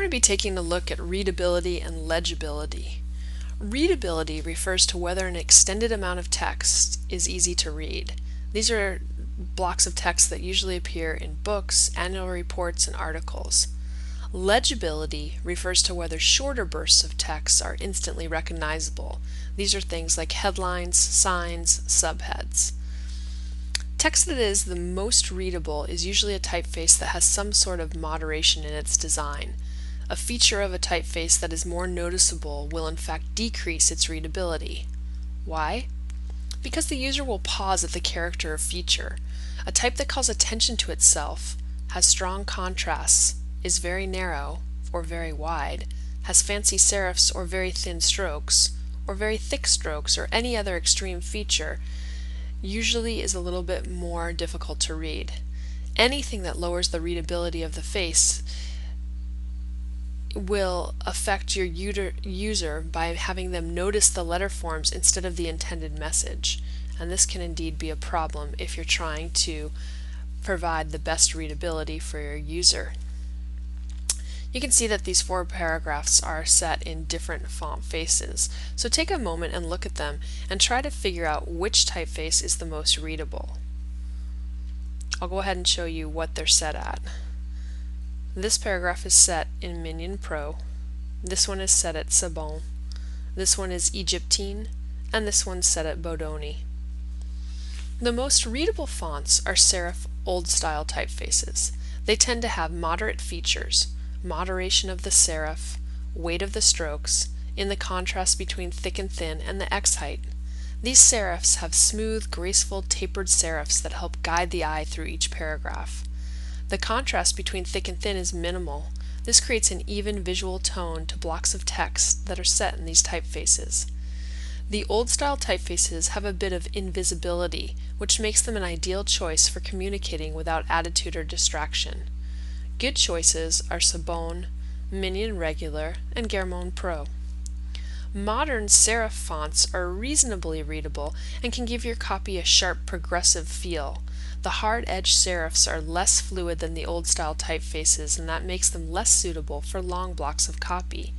to be taking a look at readability and legibility. Readability refers to whether an extended amount of text is easy to read. These are blocks of text that usually appear in books, annual reports, and articles. Legibility refers to whether shorter bursts of text are instantly recognizable. These are things like headlines, signs, subheads. Text that is the most readable is usually a typeface that has some sort of moderation in its design. A feature of a typeface that is more noticeable will in fact decrease its readability. Why? Because the user will pause at the character or feature. A type that calls attention to itself, has strong contrasts, is very narrow or very wide, has fancy serifs or very thin strokes, or very thick strokes, or any other extreme feature, usually is a little bit more difficult to read. Anything that lowers the readability of the face will affect your user by having them notice the letter forms instead of the intended message. And this can indeed be a problem if you're trying to provide the best readability for your user. You can see that these 4 paragraphs are set in different font faces. So take a moment and look at them and try to figure out which typeface is the most readable. I'll go ahead and show you what they're set at. This paragraph is set in Minion Pro. This one is set at Sabon. This one is Egyptine, and this one's set at Bodoni. The most readable fonts are serif old-style typefaces. They tend to have moderate features, moderation of the serif, weight of the strokes, in the contrast between thick and thin, and the X height. These serifs have smooth, graceful, tapered serifs that help guide the eye through each paragraph. The contrast between thick and thin is minimal. This creates an even visual tone to blocks of text that are set in these typefaces. The old-style typefaces have a bit of invisibility, which makes them an ideal choice for communicating without attitude or distraction. Good choices are Sabon, Minion Regular, and Garamond Pro. Modern serif fonts are reasonably readable and can give your copy a sharp, progressive feel. The hard-edged serifs are less fluid than the old-style typefaces, and that makes them less suitable for long blocks of copy.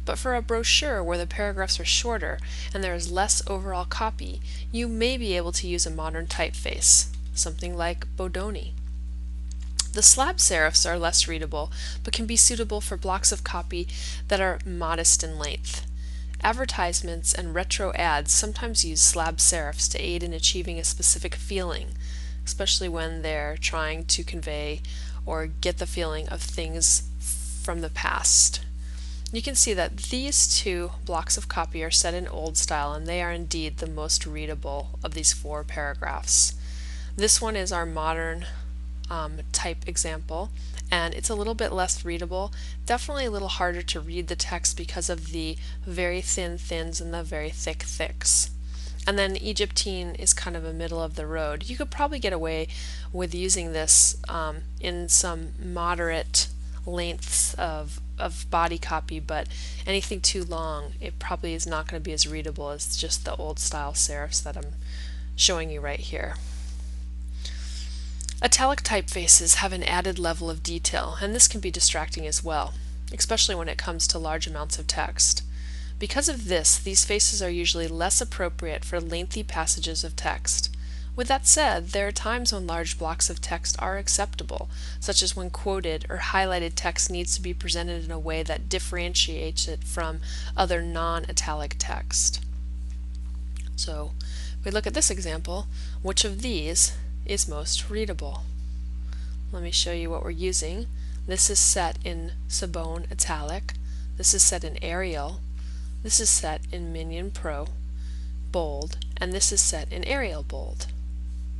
But for a brochure where the paragraphs are shorter and there is less overall copy, you may be able to use a modern typeface, something like Bodoni. The slab serifs are less readable, but can be suitable for blocks of copy that are modest in length. Advertisements and retro ads sometimes use slab serifs to aid in achieving a specific feeling, especially when they're trying to convey or get the feeling of things from the past. You can see that these 2 blocks of copy are set in old style, and they are indeed the most readable of these 4 paragraphs. This one is our modern type example, and it's a little bit less readable, definitely a little harder to read the text because of the very thin thins and the very thick thicks. And then Egyptine is kind of a middle of the road. You could probably get away with using this in some moderate lengths of body copy, but anything too long, it probably is not going to be as readable as just the old style serifs that I'm showing you right here. Italic typefaces have an added level of detail, and this can be distracting as well, especially when it comes to large amounts of text. Because of this, these faces are usually less appropriate for lengthy passages of text. With that said, there are times when large blocks of text are acceptable, such as when quoted or highlighted text needs to be presented in a way that differentiates it from other non-italic text. So, if we look at this example, which of these is most readable? Let me show you what we're using. This is set in Sabon Italic, this is set in Arial, this is set in Minion Pro Bold, and this is set in Arial Bold.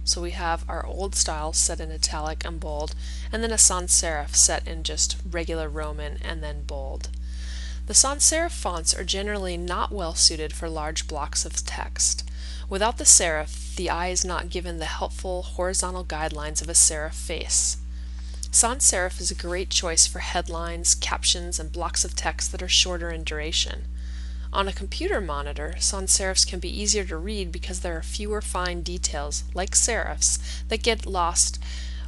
So we have our old style set in italic and bold, and then a sans serif set in just regular Roman and then bold. The sans serif fonts are generally not well suited for large blocks of text. Without the serif, the eye is not given the helpful horizontal guidelines of a serif face. Sans serif is a great choice for headlines, captions, and blocks of text that are shorter in duration. On a computer monitor, sans serifs can be easier to read because there are fewer fine details, like serifs, that get lost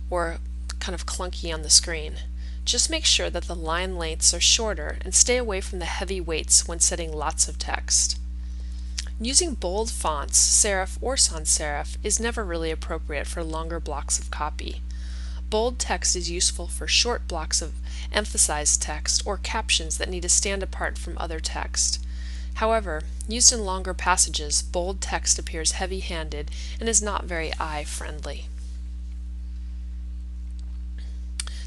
or kind of clunky on the screen. Just make sure that the line lengths are shorter and stay away from the heavy weights when setting lots of text. Using bold fonts, serif or sans serif, is never really appropriate for longer blocks of copy. Bold text is useful for short blocks of emphasized text or captions that need to stand apart from other text. However, used in longer passages, bold text appears heavy-handed and is not very eye-friendly.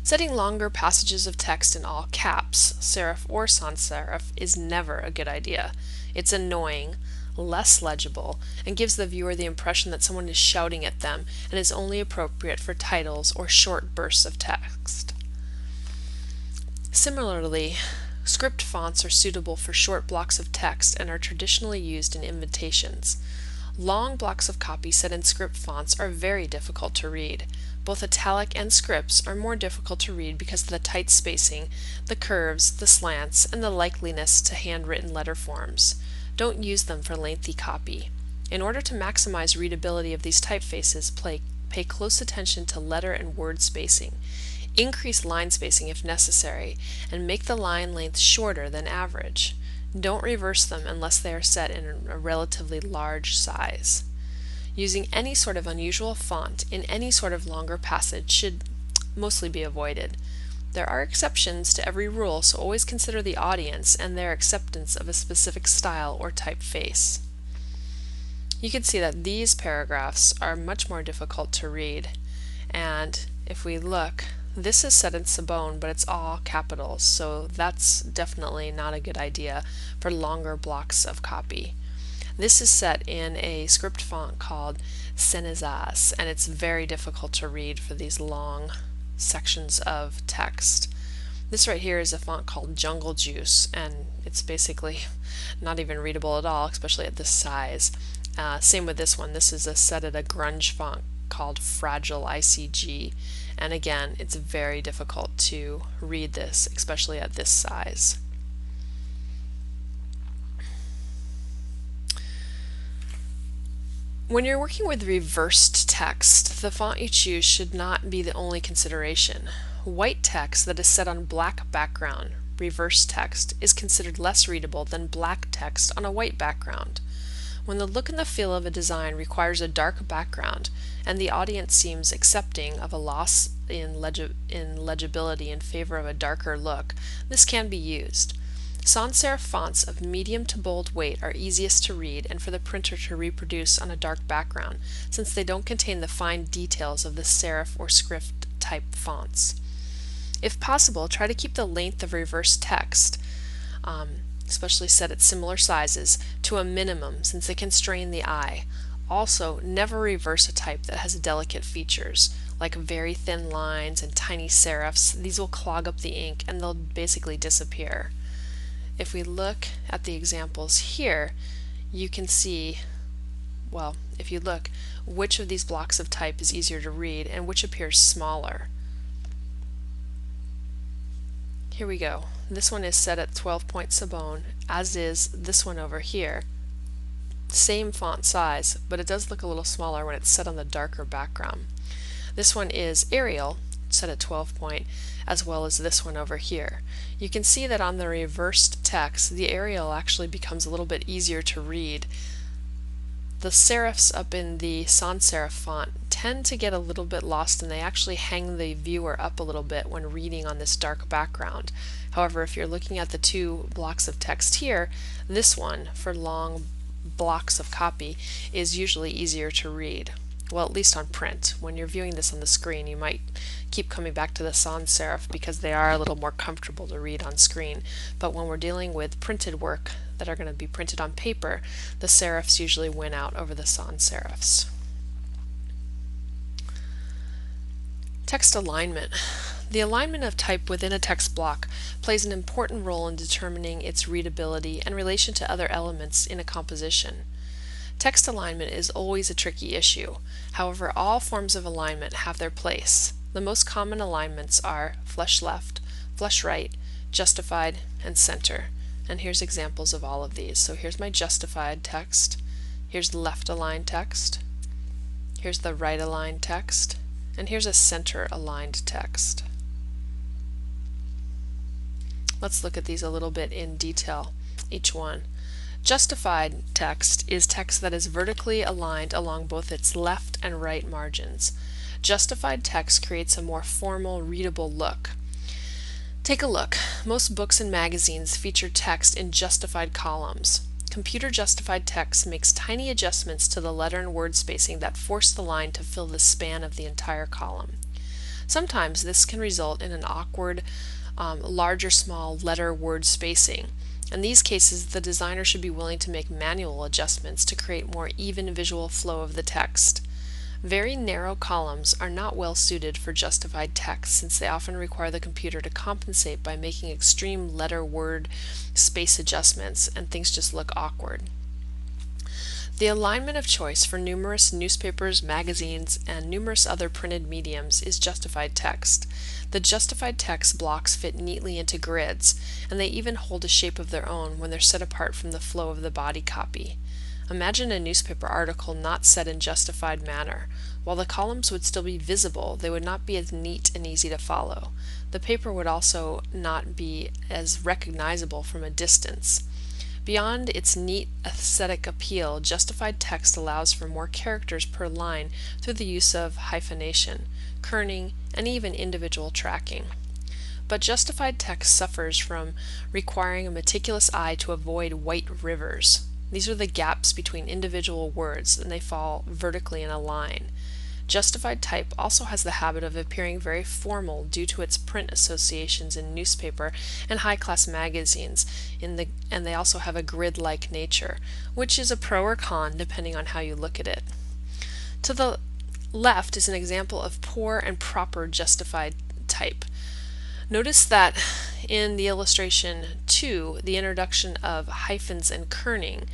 Setting longer passages of text in all caps, serif or sans serif, is never a good idea. It's annoying, less legible, and gives the viewer the impression that someone is shouting at them, and is only appropriate for titles or short bursts of text. Similarly, script fonts are suitable for short blocks of text and are traditionally used in invitations. Long blocks of copy set in script fonts are very difficult to read. Both italic and scripts are more difficult to read because of the tight spacing, the curves, the slants, and the likeliness to handwritten letter forms. Don't use them for lengthy copy. In order to maximize readability of these typefaces, pay close attention to letter and word spacing. Increase line spacing if necessary, and make the line length shorter than average. Don't reverse them unless they are set in a relatively large size. Using any sort of unusual font in any sort of longer passage should mostly be avoided. There are exceptions to every rule, so always consider the audience and their acceptance of a specific style or typeface. You can see that these paragraphs are much more difficult to read, and if we look, this is set in Sabone, but it's all capitals, so that's definitely not a good idea for longer blocks of copy. This is set in a script font called Senezas, and it's very difficult to read for these long sections of text. This right here is a font called Jungle Juice, and it's basically not even readable at all, especially at this size. Same with this one. This is set at a grunge font called Fragile ICG, and again, it's very difficult to read this, especially at this size. When you're working with reversed text, the font you choose should not be the only consideration. White text that is set on black background, reversed text, is considered less readable than black text on a white background. When the look and the feel of a design requires a dark background, and the audience seems accepting of a loss in legibility in favor of a darker look, this can be used. Sans serif fonts of medium to bold weight are easiest to read and for the printer to reproduce on a dark background, since they don't contain the fine details of the serif or script type fonts. If possible, try to keep the length of reversed text, especially set at similar sizes, to a minimum since it can strain the eye. Also, never reverse a type that has delicate features, like very thin lines and tiny serifs. These will clog up the ink and they'll basically disappear. If we look at the examples here, you can see, well, if you look, which of these blocks of type is easier to read and which appears smaller. Here we go. This one is set at 12-point Sabone, as is this one over here. Same font size, but it does look a little smaller when it's set on the darker background. This one is Arial, set at 12-point, as well as this one over here. You can see that on the reversed text, the Arial actually becomes a little bit easier to read. The serifs up in the sans serif font tend to get a little bit lost, and they actually hang the viewer up a little bit when reading on this dark background. However, if you're looking at the two blocks of text here, this one, for long blocks of copy, is usually easier to read. Well, at least on print. When you're viewing this on the screen, you might keep coming back to the sans serif because they are a little more comfortable to read on screen. But when we're dealing with printed work that are going to be printed on paper, the serifs usually win out over the sans serifs. Text alignment. The alignment of type within a text block plays an important role in determining its readability and relation to other elements in a composition. Text alignment is always a tricky issue. However, all forms of alignment have their place. The most common alignments are flush left, flush right, justified, and center. And here's examples of all of these. So here's my justified text, here's left aligned text, here's the right aligned text, and here's a center aligned text. Let's look at these a little bit in detail, each one. Justified text is text that is vertically aligned along both its left and right margins. Justified text creates a more formal, readable look. Take a look. Most books and magazines feature text in justified columns. Computer justified text makes tiny adjustments to the letter and word spacing that force the line to fill the span of the entire column. Sometimes this can result in an awkward, large or small letter-word spacing. In these cases, the designer should be willing to make manual adjustments to create more even visual flow of the text. Very narrow columns are not well suited for justified text since they often require the computer to compensate by making extreme letter-word space adjustments, and things just look awkward. The alignment of choice for numerous newspapers, magazines, and numerous other printed mediums is justified text. The justified text blocks fit neatly into grids, and they even hold a shape of their own when they're set apart from the flow of the body copy. Imagine a newspaper article not set in justified manner. While the columns would still be visible, they would not be as neat and easy to follow. The paper would also not be as recognizable from a distance. Beyond its neat aesthetic appeal, justified text allows for more characters per line through the use of hyphenation, kerning, and even individual tracking. But justified text suffers from requiring a meticulous eye to avoid white rivers. These are the gaps between individual words, and they fall vertically in a line. Justified type also has the habit of appearing very formal due to its print associations in newspaper and high-class magazines, and they also have a grid-like nature, which is a pro or con depending on how you look at it. To the left is an example of poor and proper justified type. Notice that in the illustration 2, the introduction of hyphens and kerning,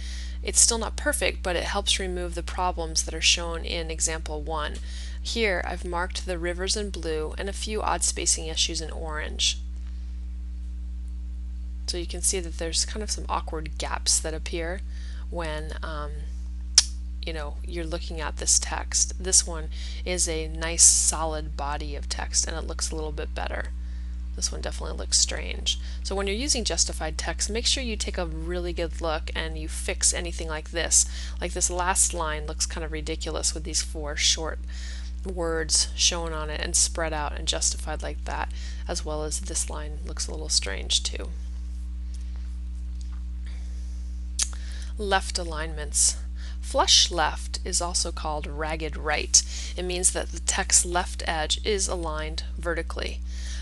it's still not perfect, but it helps remove the problems that are shown in example 1. Here I've marked the rivers in blue and a few odd spacing issues in orange. So you can see that there's kind of some awkward gaps that appear when you're looking at this text. This one is a nice solid body of text and it looks a little bit better. This one definitely looks strange. So when you're using justified text, make sure you take a really good look and you fix anything like this. Like this last line looks kind of ridiculous with these 4 short words shown on it and spread out and justified like that, as well as this line looks a little strange too. Left alignments. Flush left is also called ragged right. It means that the text's left edge is aligned vertically.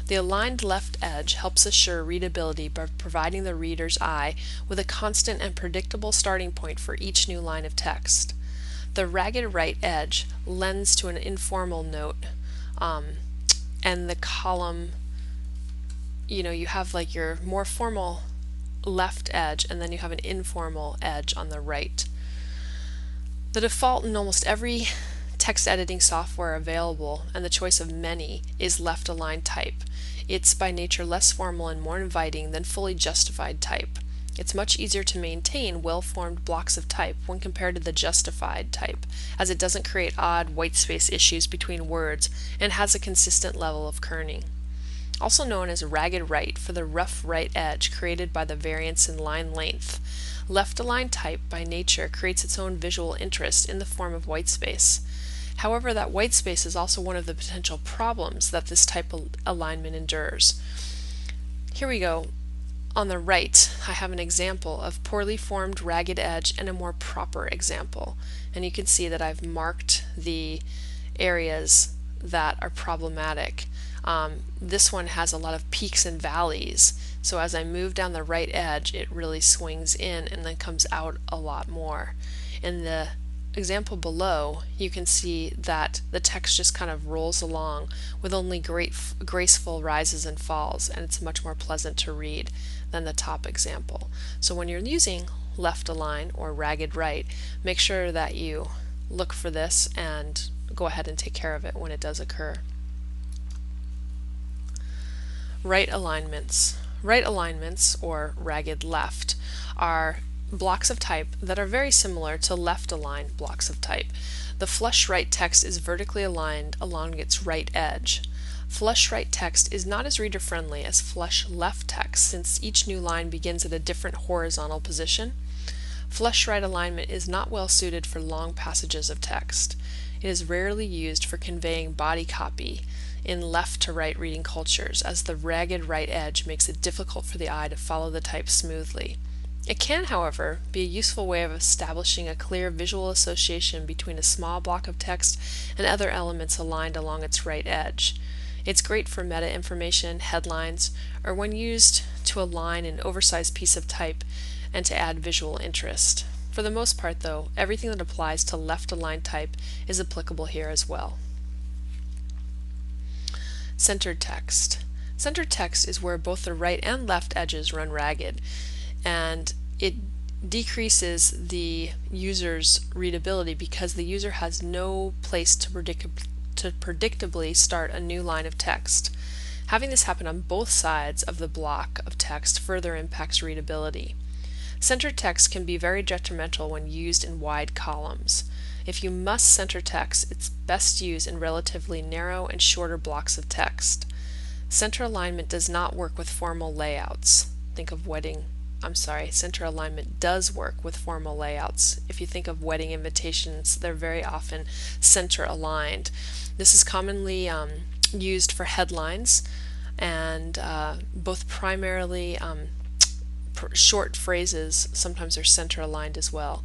The aligned left edge helps assure readability by providing the reader's eye with a constant and predictable starting point for each new line of text. The ragged right edge lends to an informal note, and the column, you have like your more formal left edge and then you have an informal edge on the right. The default in almost every text editing software available, and the choice of many, is left aligned type. It's by nature less formal and more inviting than fully justified type. It's much easier to maintain well-formed blocks of type when compared to the justified type, as it doesn't create odd white space issues between words and has a consistent level of kerning. Also known as ragged right for the rough right edge created by the variance in line length, left aligned type by nature creates its own visual interest in the form of white space. However, that white space is also one of the potential problems that this type of alignment endures. Here we go. On the right, I have an example of poorly formed ragged edge and a more proper example. And you can see that I've marked the areas that are problematic. This one has a lot of peaks and valleys. So as I move down the right edge, it really swings in and then comes out a lot more. In the example below, you can see that the text just kind of rolls along with only graceful rises and falls, and it's much more pleasant to read than the top example. So when you're using left align or ragged right, make sure that you look for this and go ahead and take care of it when it does occur. Right alignments. Right alignments, or ragged left, are blocks of type that are very similar to left aligned blocks of type. The flush right text is vertically aligned along its right edge. Flush right text is not as reader friendly as flush left text since each new line begins at a different horizontal position. Flush right alignment is not well suited for long passages of text. It is rarely used for conveying body copy in left to right reading cultures, as the ragged right edge makes it difficult for the eye to follow the type smoothly. It can, however, be a useful way of establishing a clear visual association between a small block of text and other elements aligned along its right edge. It's great for meta information, headlines, or when used to align an oversized piece of type and to add visual interest. For the most part, though, everything that applies to left-aligned type is applicable here as well. Centered text. Centered text is where both the right and left edges run ragged, and it decreases the user's readability because the user has no place to predictably start a new line of text. Having this happen on both sides of the block of text further impacts readability. Centered text can be very detrimental when used in wide columns. If you must center text, it's best used in relatively narrow and shorter blocks of text. Center alignment does not work with formal layouts. Center alignment does work with formal layouts. If you think of wedding invitations, they're very often center aligned. This is commonly used for headlines and both primarily short phrases sometimes are center aligned as well.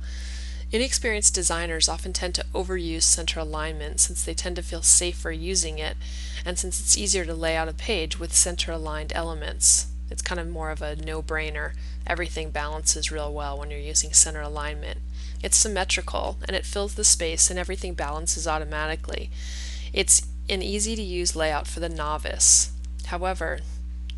Inexperienced designers often tend to overuse center alignment since they tend to feel safer using it, and since it's easier to lay out a page with center aligned elements. It's kind of more of a no-brainer. Everything balances real well when you're using center alignment. It's symmetrical and it fills the space and everything balances automatically. It's an easy to use layout for the novice. However,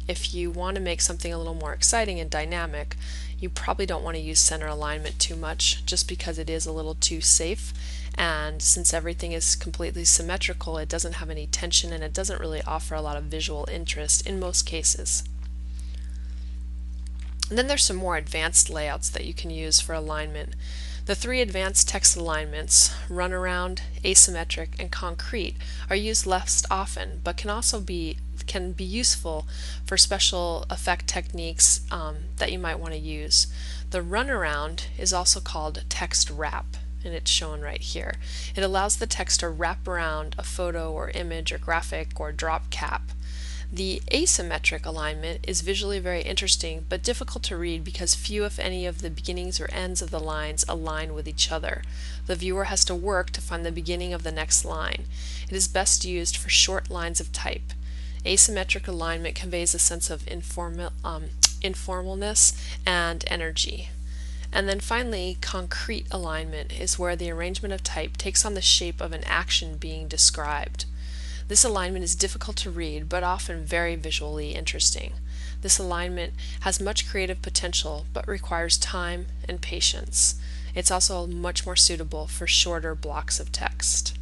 if you want to make something a little more exciting and dynamic, you probably don't want to use center alignment too much just because it is a little too safe, and since everything is completely symmetrical, it doesn't have any tension and it doesn't really offer a lot of visual interest in most cases. And then there's some more advanced layouts that you can use for alignment. The three advanced text alignments, runaround, asymmetric, and concrete, are used less often, but can be useful for special effect techniques that you might want to use. The runaround is also called text wrap, and it's shown right here. It allows the text to wrap around a photo or image or graphic or drop cap. The asymmetric alignment is visually very interesting but difficult to read because few, if any, of the beginnings or ends of the lines align with each other. The viewer has to work to find the beginning of the next line. It is best used for short lines of type. Asymmetric alignment conveys a sense of informalness and energy. And then finally, concrete alignment is where the arrangement of type takes on the shape of an action being described. This alignment is difficult to read, but often very visually interesting. This alignment has much creative potential, but requires time and patience. It's also much more suitable for shorter blocks of text.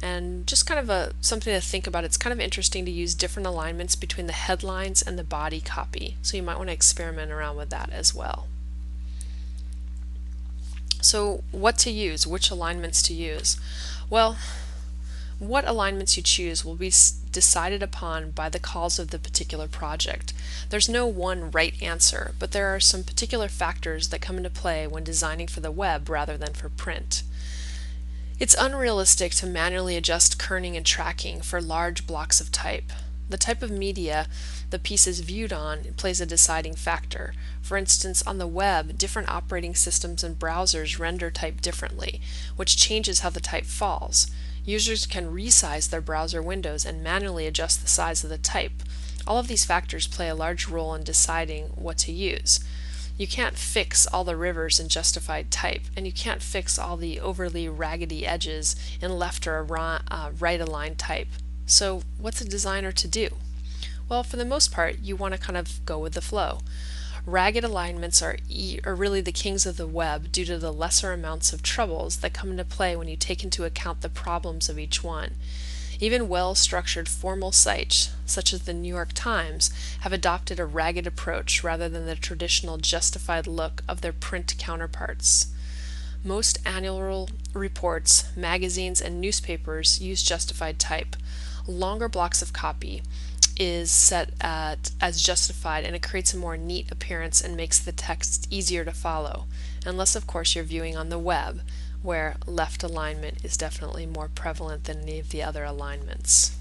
And just kind of something to think about, it's kind of interesting to use different alignments between the headlines and the body copy, so you might want to experiment around with that as well. So what to use, which alignments to use? Well, what alignments you choose will be decided upon by the calls of the particular project. There's no one right answer, but there are some particular factors that come into play when designing for the web rather than for print. It's unrealistic to manually adjust kerning and tracking for large blocks of type. The type of media the piece is viewed on plays a deciding factor. For instance, on the web, different operating systems and browsers render type differently, which changes how the type falls. Users can resize their browser windows and manually adjust the size of the type. All of these factors play a large role in deciding what to use. You can't fix all the rivers in justified type, and you can't fix all the overly raggedy edges in left or right aligned type. So what's a designer to do? Well, for the most part, you want to kind of go with the flow. Ragged alignments are really the kings of the web due to the lesser amounts of troubles that come into play when you take into account the problems of each one. Even well-structured formal sites, such as the New York Times, have adopted a ragged approach rather than the traditional justified look of their print counterparts. Most annual reports, magazines, and newspapers use justified type. longer blocks of copy is set as justified, and it creates a more neat appearance and makes the text easier to follow, unless of course you're viewing on the web, where left alignment is definitely more prevalent than any of the other alignments.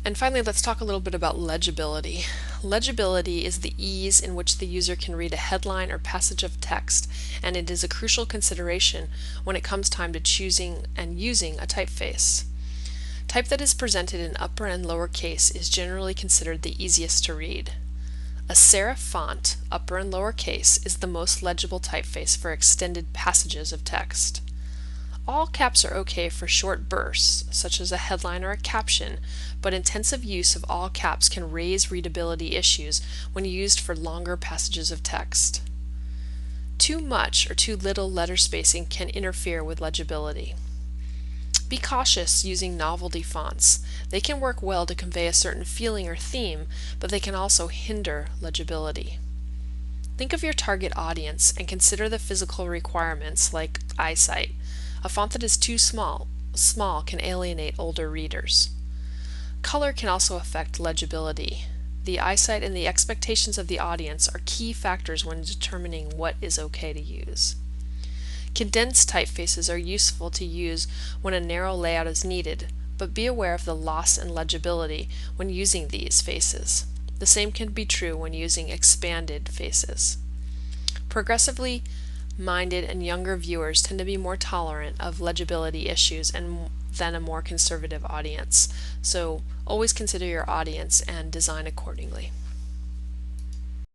And finally, let's talk a little bit about legibility. Legibility is the ease in which the user can read a headline or passage of text, and it is a crucial consideration when it comes time to choosing and using a typeface. Type that is presented in upper and lower case is generally considered the easiest to read. A serif font, upper and lower case, is the most legible typeface for extended passages of text. All caps are okay for short bursts, such as a headline or a caption, but intensive use of all caps can raise readability issues when used for longer passages of text. Too much or too little letter spacing can interfere with legibility. Be cautious using novelty fonts. They can work well to convey a certain feeling or theme, but they can also hinder legibility. Think of your target audience and consider the physical requirements like eyesight. A font that is too small can alienate older readers. Color can also affect legibility. The eyesight and the expectations of the audience are key factors when determining what is okay to use. Condensed typefaces are useful to use when a narrow layout is needed, but be aware of the loss in legibility when using these faces. The same can be true when using expanded faces. Progressively minded and younger viewers tend to be more tolerant of legibility issues than a more conservative audience, so always consider your audience and design accordingly.